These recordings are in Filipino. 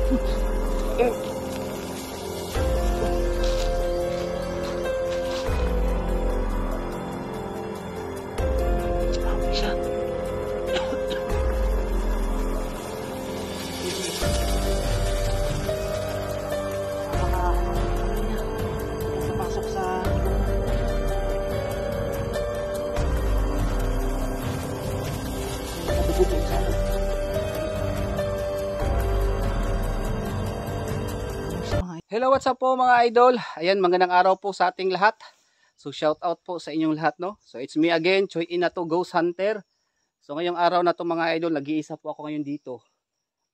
Siya. Napasok sa Hello, what's up po mga idol? Ayan, magandang araw po sa ating lahat. So shout out po sa inyong lahat, no? So it's me again, Choi Inato Ghost Hunter. So ngayong araw na to mga idol, nag-iisa po ako ngayon dito.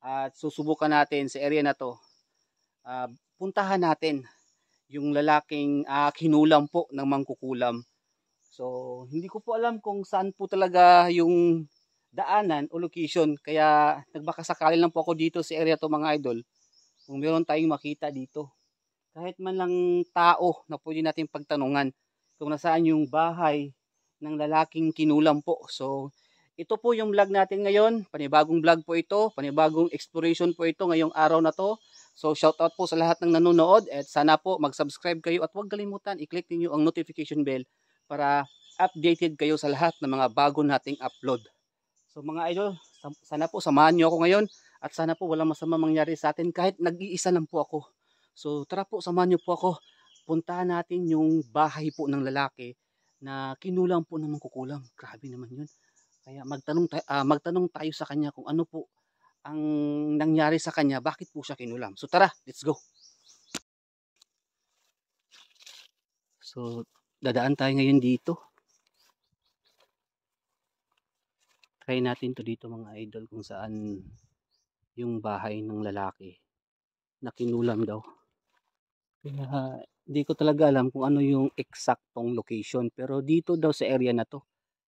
At susubukan natin sa area na to. Puntahan natin yung lalaking kinulam po ng mangkukulam. So hindi ko po alam kung saan po talaga yung daanan o location. Kaya nagbakasakali lang po ako dito sa area to mga idol. Kung meron tayong makita dito. Kahit man lang tao na pwede natin pagtanungan kung nasaan yung bahay ng lalaking kinulam po. So, ito po yung vlog natin ngayon. Panibagong vlog po ito. Panibagong exploration po ito ngayong araw na to. So, shout out po sa lahat ng nanonood at sana po mag-subscribe kayo at huwag kalimutan i-click niyo ang notification bell para updated kayo sa lahat ng mga bago nating upload. So, mga idol, sana po samahan niyo ako ngayon at sana po walang masama mangyari sa atin kahit nag-iisa lang po ako. So tara po, samahan niyo po ako. Puntahan natin yung bahay po ng lalaki na kinulam po ng mangkukulam. Grabe naman yun. Kaya magtanong tayo sa kanya kung ano po ang nangyari sa kanya, bakit po siya kinulam. So tara, let's go. So dadaan tayo ngayon dito. Try natin to dito mga idol kung saan yung bahay ng lalaki na kinulam daw. Kaya hindi ko talaga alam kung ano yung eksaktong location, pero dito daw sa area na to.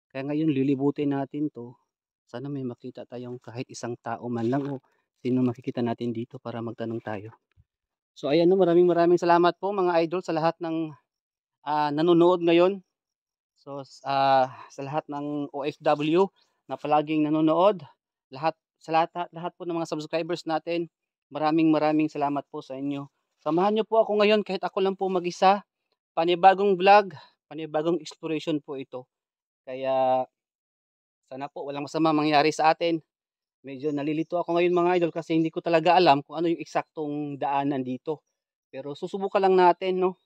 Kaya ngayon lilibutin natin to. Sana may makita tayong kahit isang tao man lang o sino makikita natin dito para magtanong tayo. So ayan, no, maraming salamat po mga idol sa lahat ng nanonood ngayon. So sa lahat ng OFW na palaging nanonood, lahat po ng mga subscribers natin, maraming salamat po sa inyo. Samahan niyo po ako ngayon kahit ako lang po mag-isa. Panibagong vlog, panibagong exploration po ito. Kaya sana po walang masama mangyari sa atin. Medyo nalilito ako ngayon mga idol kasi hindi ko talaga alam kung ano yung eksaktong daanan dito. Pero susubukan lang natin, no.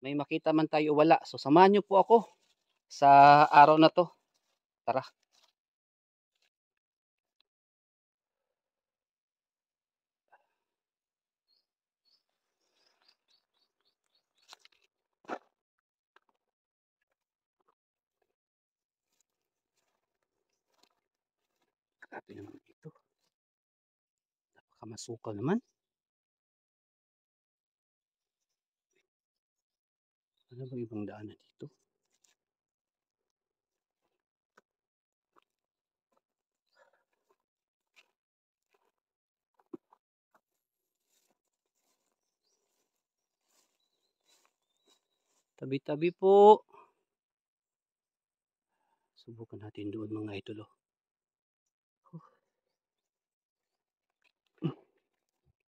May makita man tayo o wala. So samahan niyo po ako sa araw na to. Tara. Grabe naman ito. Napakamasukal naman. Ano ba ibang daanan dito? Tabi-tabi po. Subukan natin doon mga idol.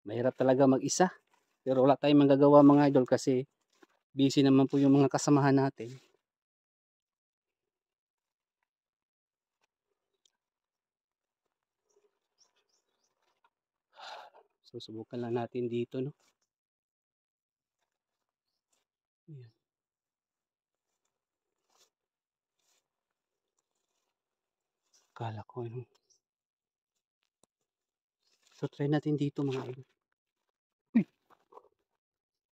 Mahirap talaga mag-isa. Pero wala tayong magagawa mga idol kasi busy naman po yung mga kasamahan natin. So subukan lang natin dito, no. Ayan. Kala ko ano. So try natin dito mga idol.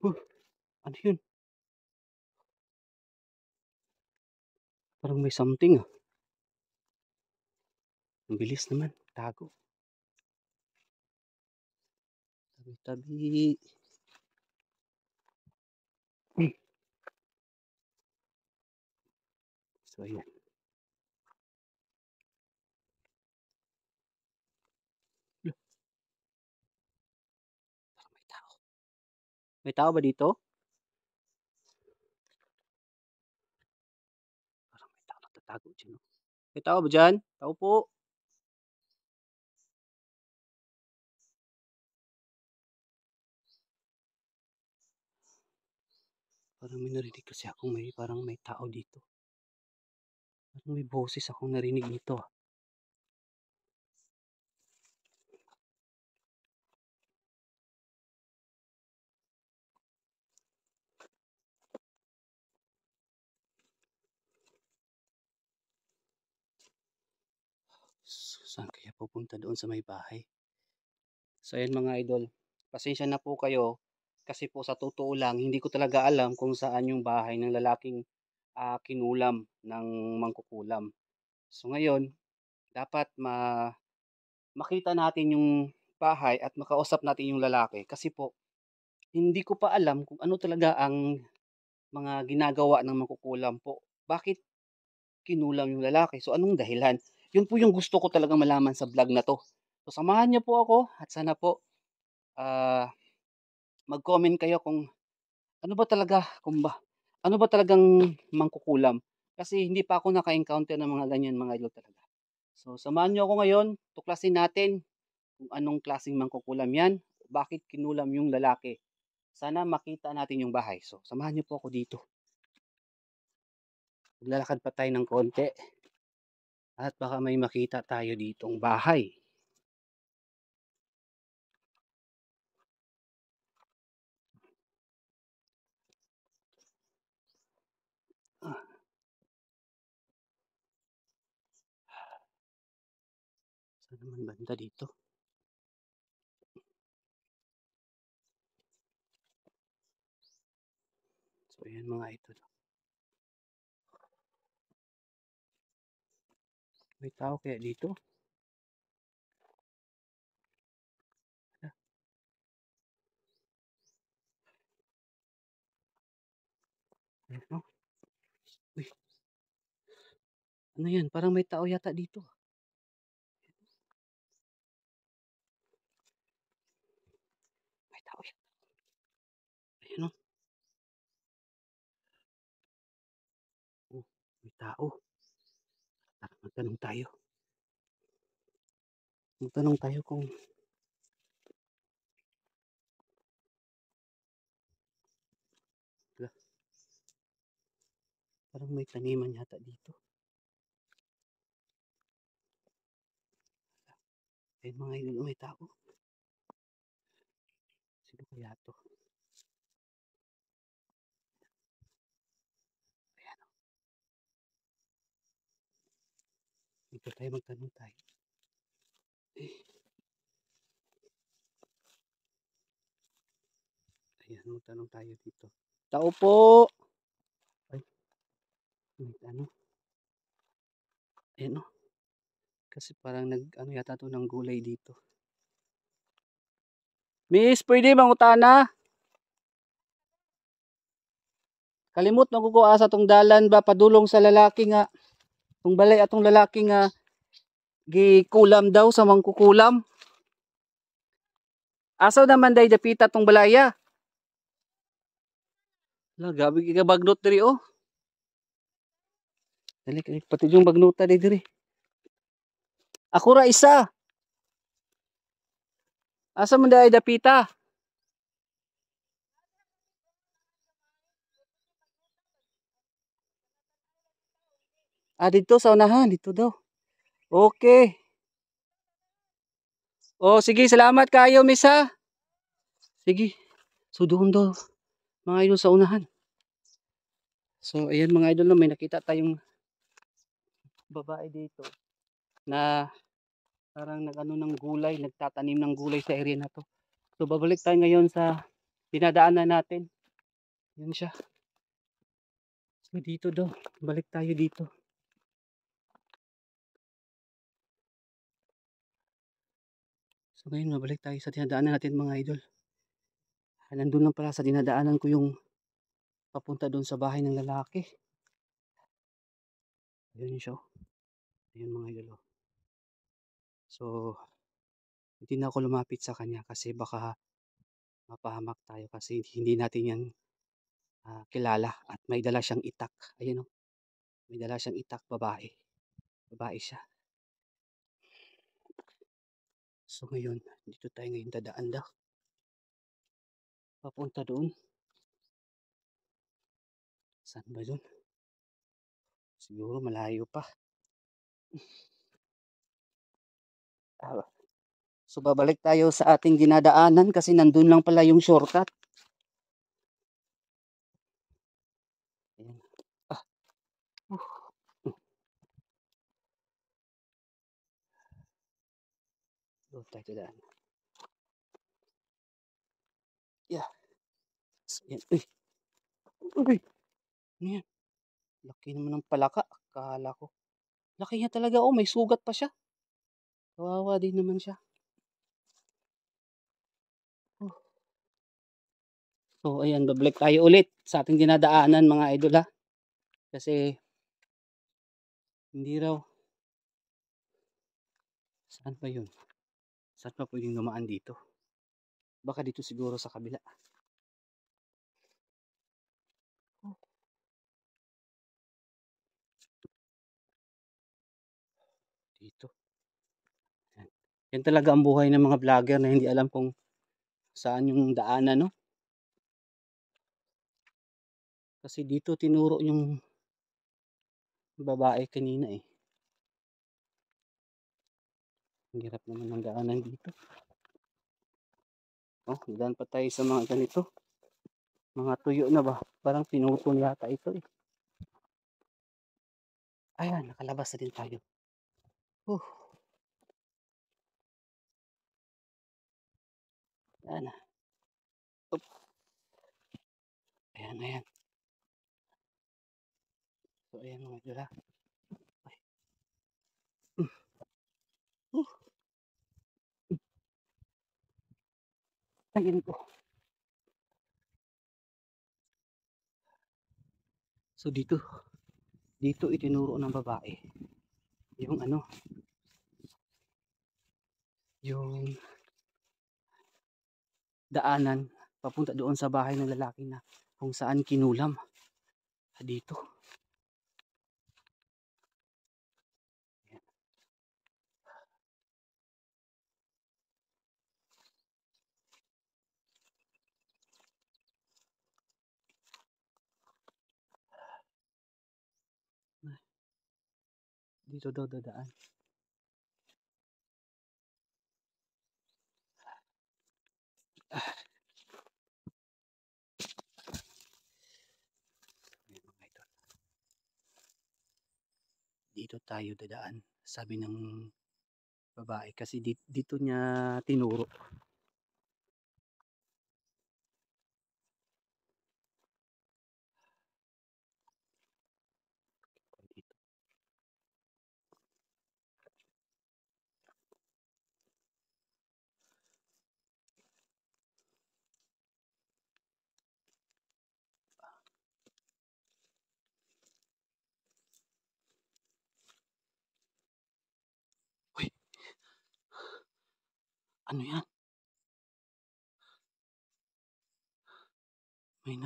Uy! Ano yun? Parang may something ah. Ang bilis naman. Tago. Tabi-tabi. So ayan. Parang may tao. May tao ba dito? Parang may tao nagtatago dyan. May tao ba dyan? Tao po. Parang may narinig kasi ako, parang may tao dito. Parang may boses akong narinig dito. Saan kaya pupunta doon sa may bahay? So ayan mga idol, pasensya na po kayo kasi po sa totoo lang hindi ko talaga alam kung saan yung bahay ng lalaking kinulam ng mangkukulam. So ngayon, dapat makita natin yung bahay at makausap natin yung lalaki kasi po hindi ko pa alam kung ano talaga ang mga ginagawa ng mangkukulam po. Bakit kinulam yung lalaki? So anong dahilan? Yun po yung gusto ko talagang malaman sa vlog na to. So samahan niyo po ako at sana po ah mag-comment kayo kung ano ba talaga, ano ba talagang mangkukulam. Kasi hindi pa ako naka-encounter ng mga ganyan mga idol talaga. So samahan niyo ako ngayon, tuklasin natin kung anong klaseng mangkukulam yan, bakit kinulam yung lalaki. Sana makita natin yung bahay. So samahan niyo po ako dito. Maglalakad pa tayo ng konti at baka may makita tayo ditong bahay. Ah, saan naman banda dito? So ayan mga idol. May tao kaya dito? Ah, ano? Uy, ano yan? Parang may tao yata dito. May tao yata. Ayan o. Oh, may tao. Tara, magtanong tayo. Magtanong tayo kung parang may taniman yata dito. Ayun mga idol, may tao. Sino kaya to? Ayan o. Dito tayo magtanong tayo. Ayan, magtanong tayo dito. Tao po! Ay, may ano? Ayan o. Kasi parang ano yata to ng gulay dito. Miss, pwede mangutana? Kalimot na ko asa tong dalan ba padulong sa lalaki nga. Tong balay atong lalaki nga gikulam daw sa mangkukulam. Asaw naman day dapita tong balaya. La, gabi ka bagnot diri oh. Dali pati yung bagnota diri. Ako ra isa. Asa man day dapita? Dito sa unahan, dito daw. Okay. Oh, sige, salamat kayo, miss ha. Sige. So doon daw, mga idol sa unahan. So ayan mga idol, no, may nakita tayong babae dito na parang nagano ng gulay, nagtatanim ng gulay sa area na to. So babalik tayo ngayon sa dinadaanan natin. Yun siya. So dito daw, balik tayo dito. So ngayon, mabalik tayo sa dinadaanan natin mga idol. Nandun lang pala sa dinadaanan ko yung papunta doon sa bahay ng lalaki. Ayun siya. Ayun mga idol. So, hindi na ako lumapit sa kanya kasi baka mapahamak tayo kasi hindi natin yan kilala at may dala siyang itak. Ayun o. May dala siyang itak babae. Babae siya. So ngayon, dito tayo ngayon dadaan daw. Papunta doon. Saan ba yun? Siguro malayo pa. Ah, So babalik tayo sa ating dinadaanan kasi nandun lang pala yung shortcut. Ayan. Ah, uh, doon tayo dadaan. Yeah. So, yan. Uy, uy, ano yan? Laki naman ng palaka. Akala ko. Laki niya talaga. Oh, may sugat pa siya. Kawawa din naman siya. Oh. So, ayan, babalik tayo ulit sa ating dinadaanan mga idol ha. Kasi, hindi raw. Saan pa yun? Saan pa pwedeng dumaan dito? Baka dito siguro sa kabila. Oh, dito. Yan. Yan talaga ang buhay ng mga vlogger na hindi alam kung saan yung daanan, no? Kasi dito tinuro yung babae kanina eh. Ang hirap naman ng daanan dito. Oh, daan pa tayo sa mga ganito. Mga tuyo na ba? Parang pinutol yata ito eh. Ayan, nakalabas na din tayo. Uh, Ayan na. Up. Ayan, ayan. So, ayan mga idol ha. Uh, Ayan ko. So, dito itinuro ng babae. Yung ano, yung daanan papunta doon sa bahay ng lalaki na kung saan kinulam. Dito. Dito daw dadaan. Dito tayo dadaan. Sabi ng babae kasi dito niya tinuro. Dito. Uy, ano yan? May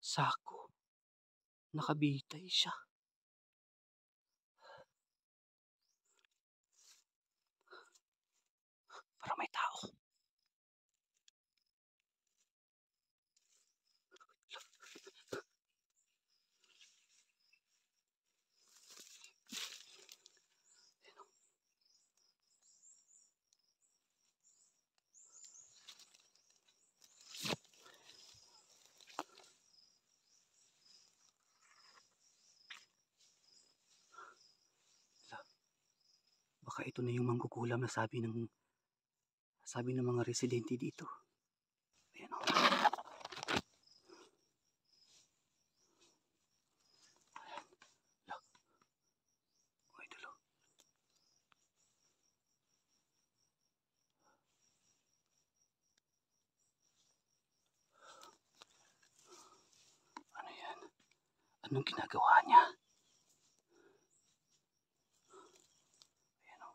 sako. Nakabitay siya. Para may tao. Baka ito na yung mangkukulam na sabi ng mga residente dito. Ayan o. Okay, tulo. Ano yan? Anong ginagawa niya? Ayan o.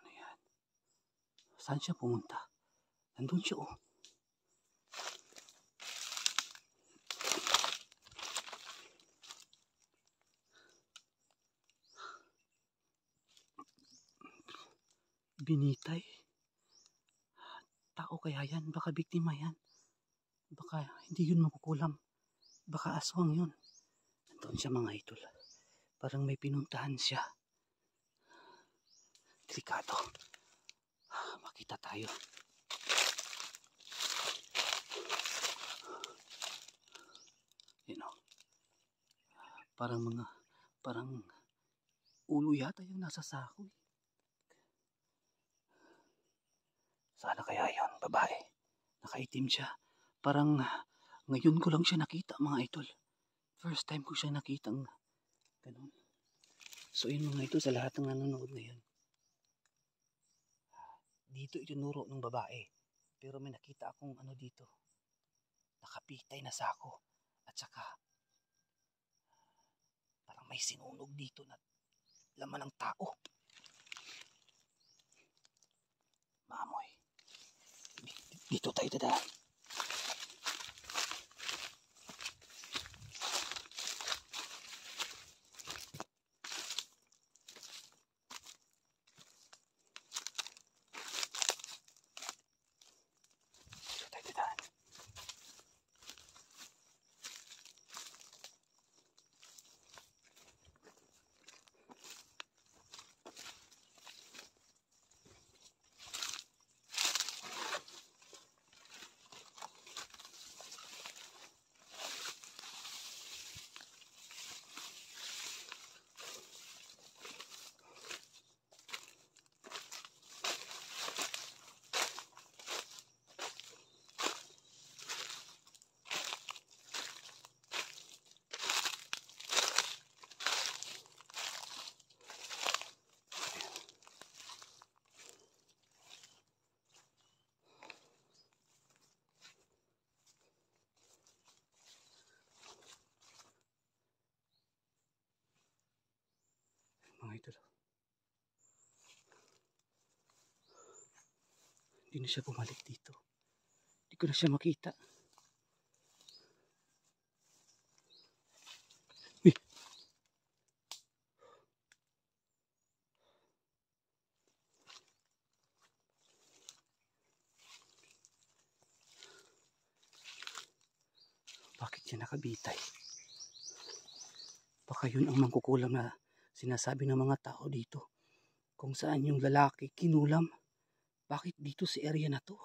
Ano yan? Saan siya pumunta? Nandun siya o. Binitay. Tao kaya yan? Baka biktima yan. Baka hindi yun makukulam. Baka aswang yun. Nandun siya mga idol. Parang may pinuntahan siya. Delikado. Makita tayo. You know, parang ulo yata yung nasa sako. Sana kaya yun, babae. Nakaitim siya. Parang ngayon ko lang siya nakita mga idol. First time ko siya nakitang ganun. So yun mga idol, sa lahat ng nanonood na yun. Dito itinuro ng babae. Pero may nakita akong ano dito. Nakapitay na sako. At saka parang may sinunog dito na laman ng tao. Maamoy. Dito tayo dadaan. Dito tayo dadaan. Mga idol. Hindi na siya bumalik dito. Hindi ko na siya makita. Bakit siya nakabitay? Baka yun ang mangkukulam na sinasabi ng mga tao dito. Kung saan yung lalaki kinulam. Bakit dito sa area na to?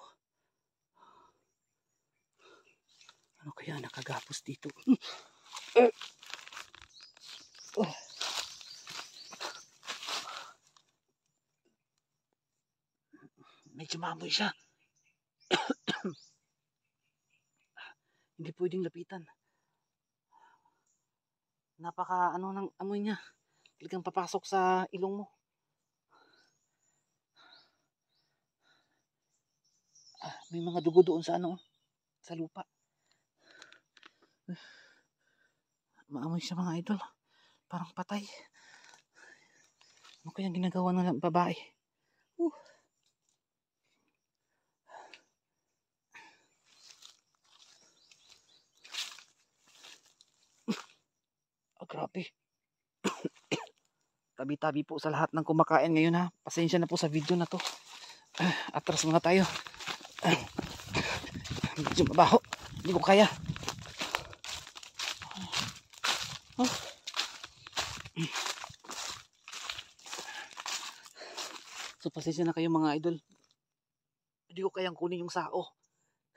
Ano kaya nakagapos dito? Medyo maamoy siya. Hindi pwedeng lapitan. Napaka ano ng amoy niya. Talagang papasok sa ilong mo. May mga dugo doon sa ano, sa lupa. Maamoy siya mga idol. Parang patay. Ano kaya ginagawa ng babae? Grabe. Tabi-tabi po sa lahat ng kumakain ngayon ha. Pasensya na po sa video na to. Atras muna tayo. Medyo mabaho. Hindi ko kaya. So pasensya na kayo mga idol. Hindi ko kayang kunin yung sao.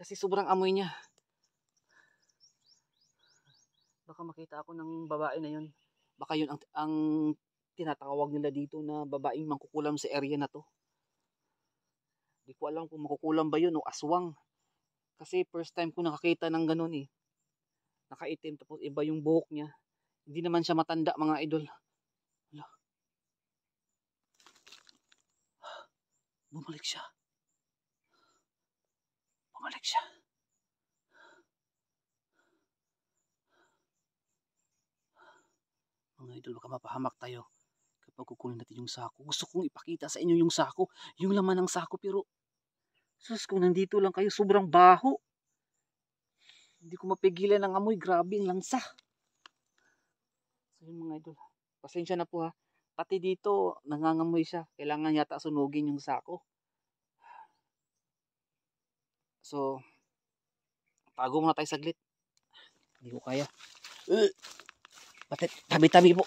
Kasi sobrang amoy niya. Baka makita ako ng babae na yun. Baka yun ang tinatawag nila dito na babaeng mangkukulam sa area na to. Hindi ko alam kung makukulam ba yun o aswang. Kasi first time ko nakakita ng ganun eh. Nakaitim tapos iba yung buhok niya. Hindi naman siya matanda mga idol. Hala. Bumalik siya. Bumalik siya. Mga idol, baka mapahamak tayo kapag kukunin natin yung sako. Gusto kong ipakita sa inyo yung sako, yung laman ng sako, pero sus, kung nandito lang kayo, sobrang baho. Hindi ko mapigilan ng amoy, grabe ang lansa. So yun mga idol, pasensya na po ha. Pati dito, nangangamoy siya. Kailangan yata sunugin yung sako. So, tago muna tayo saglit. Hindi ko kaya. Pati tabi-tabi po.